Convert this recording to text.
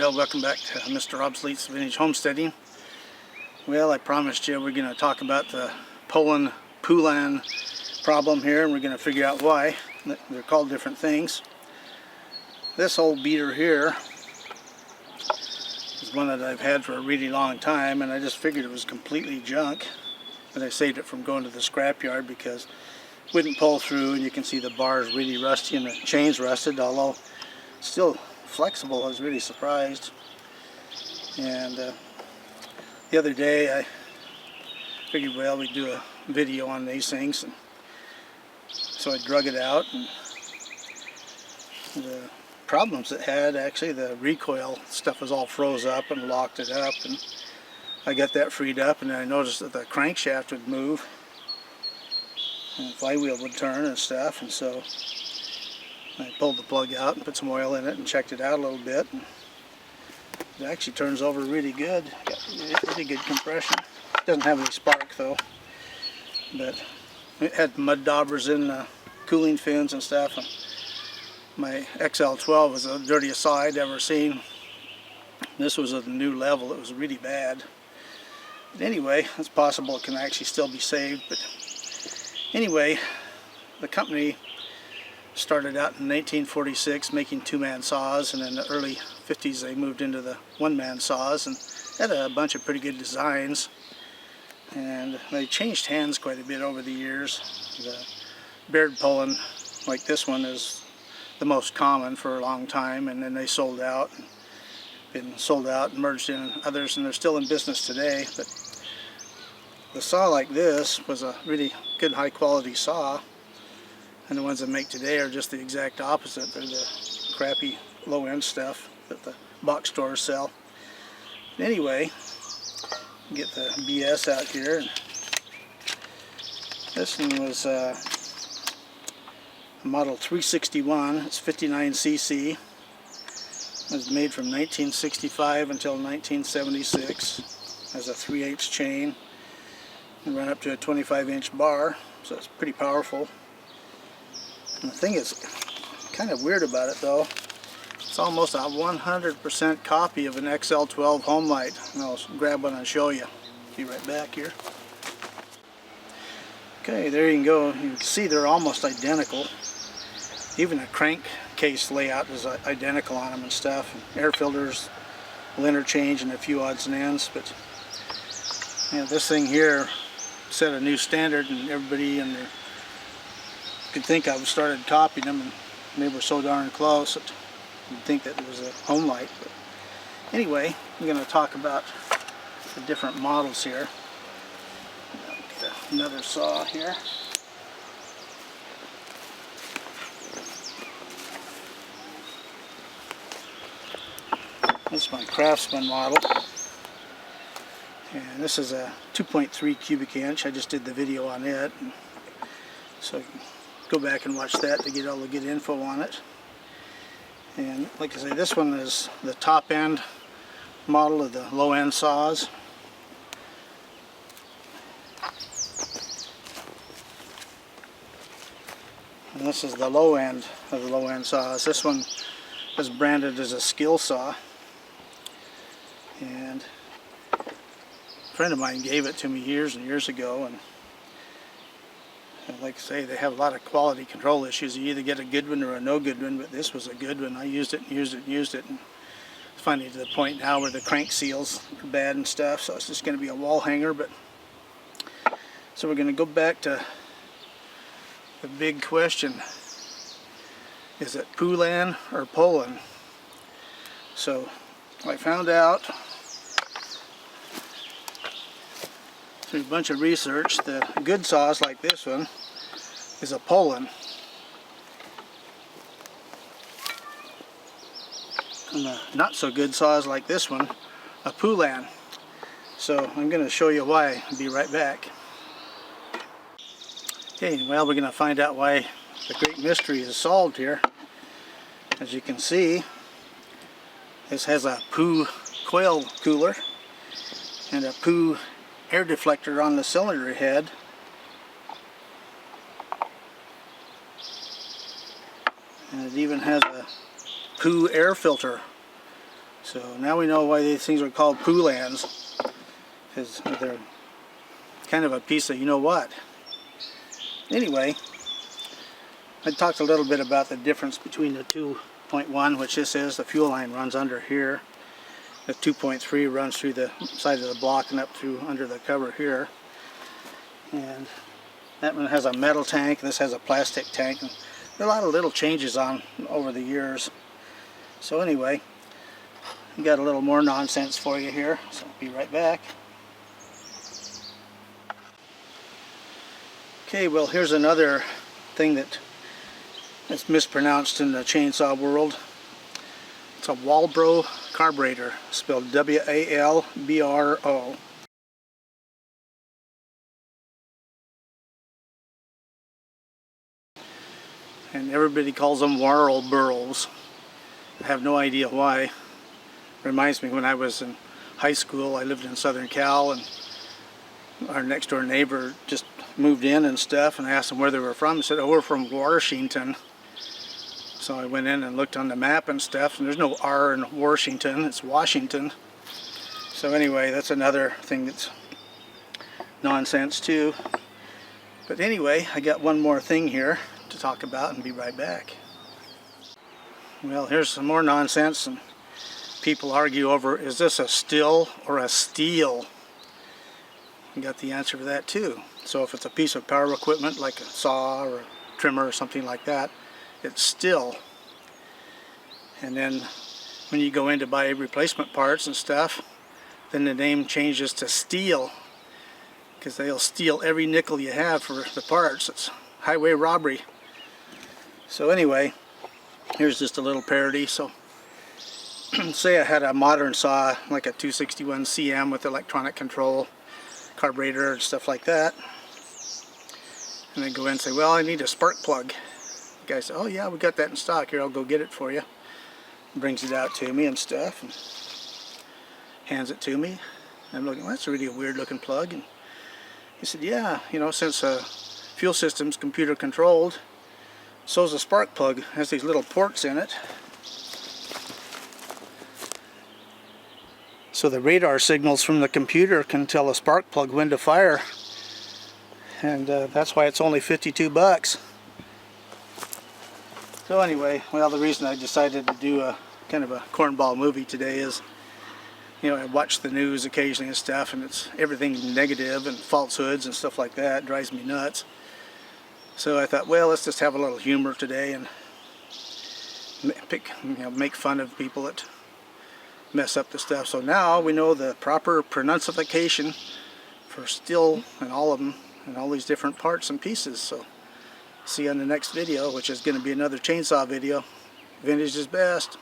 Well, welcome back to Mr. Obsolete's Vintage Homesteading. Well, I promised you we're going to talk about the Poulan problem here, and we're going to figure out why. They're called different things. This old beater here is one that I've had for a really long time, and I just figured it was completely junk. And I saved it from going to the scrapyard because it wouldn't pull through, and you can see the bars really rusty and the chains rusted, although still flexible. I was really surprised. And the other day I figured, well, we'd do a video on these things, and so I drug it out, and the problems it had, actually the recoil stuff was all froze up and locked it up, and I got that freed up, and then I noticed that the crankshaft would move and the flywheel would turn and stuff, and so I pulled the plug out and put some oil in it and checked it out a little bit, and it actually turns over really good. Got really good compression. It doesn't have any spark though, but it had mud daubers in the cooling fins and stuff. And my XL12 was the dirtiest saw I'd ever seen. This was at a new level. It was really bad. But anyway, it's possible it can actually still be saved. But anyway, the company started out in 1946 making two-man saws, and in the early 50s they moved into the one-man saws and had a bunch of pretty good designs, and they changed hands quite a bit over the years. The Baird Poulan, like this one, is the most common for a long time, and then they sold out, and merged in others, and they're still in business today. But the saw like this was a really good high quality saw, and the ones that make today are just the exact opposite. They're the crappy low-end stuff that the box stores sell. Anyway, get the BS out here. This one was a model 361. It's 59cc. It was made from 1965 until 1976. Has a 3/8 chain and run up to a 25-inch bar, so it's pretty powerful. And the thing is kind of weird about it though, it's almost a 100% copy of an XL12 home light. And I'll grab one and show you. Be right back here. Okay, there you can go. You can see they're almost identical. Even the crankcase layout is identical on them and stuff. And air filters will interchange and a few odds and ends. But you know, this thing here set a new standard, and everybody in their could think I started copying them, and they were so darn close that you'd think that it was a home light. But anyway, I'm going to talk about the different models here. Get another saw here. This is my Craftsman model, and this is a 2.3 cubic inch. I just did the video on it, and so go back and watch that to get all the good info on it. And like I say, this one is the top end model of the low end saws. And this is the low end of the low end saws. This one is branded as a skill saw, and a friend of mine gave it to me years and years ago, and like I say, they have a lot of quality control issues. You either get a good one or a no good one, but this was a good one. I used it and used it and used it, and it's finally to the point now where the crank seals are bad and stuff, so it's just going to be a wall hanger. But so we're going to go back to the big question: is it Poulan or Poulan? So I found out through a bunch of research, the good saws like this one is a Poulan, and the not so good saws like this one a Poulan. So I'm going to show you why. I'll be right back. Okay, well, we're going to find out why the great mystery is solved here. As you can see, this has a Pou coil cooler and a Pou air deflector on the cylinder head, and it even has a Pou air filter So now we know why these things are called Poulans, because they're kind of a piece of you know what. Anyway, I talked a little bit about the difference between the 2.1, which this is. The fuel line runs under here. The 2.3 runs through the side of the block and up through under the cover here. And that one has a metal tank. This has a plastic tank. And there are a lot of little changes on over the years. So anyway, we got a little more nonsense for you here. So I'll be right back. Okay, well here's another thing that's mispronounced in the chainsaw world. It's a Walbro carburetor, spelled W-A-L-B-R-O. And everybody calls them Laurel Burrows. I have no idea why. Reminds me when I was in high school, I lived in Southern Cal, and our next door neighbor just moved in and stuff, and I asked them where they were from. They said, oh, we're from Washington. So I went in and looked on the map and stuff, and there's no R in Washington, it's Washington. So anyway, that's another thing that's nonsense too. But anyway, I got one more thing here to talk about and be right back. Well, here's some more nonsense, and people argue over, is this a still or a steel? I got the answer for that too. So if it's a piece of power equipment like a saw or a trimmer or something like that, it's still. And then when you go in to buy replacement parts and stuff, then the name changes to steel, because they'll steal every nickel you have for the parts. It's highway robbery. So anyway, here's just a little parody. So say I had a modern saw like a 261 CM with electronic control, carburetor and stuff like that, and I go in and say, well, I need a spark plug. The guy says, oh yeah, we got that in stock, here, I'll go get it for you. Brings it out to me and stuff and hands it to me. And I'm looking, well, that's really a weird looking plug. And he said, yeah, you know, since fuel system's computer controlled, so's a spark plug. It has these little ports in it. So the radar signals from the computer can tell a spark plug when to fire. And that's why it's only 52 bucks. So anyway, well, the reason I decided to do a kind of a cornball movie today is, you know, I watch the news occasionally and stuff, and it's everything negative and falsehoods and stuff like that. It drives me nuts. So I thought, well, let's just have a little humor today and make fun of people that mess up the stuff. So now we know the proper pronunciation for still and all of them and all these different parts and pieces. So see you on the next video, which is going to be another chainsaw video. Vintage is best.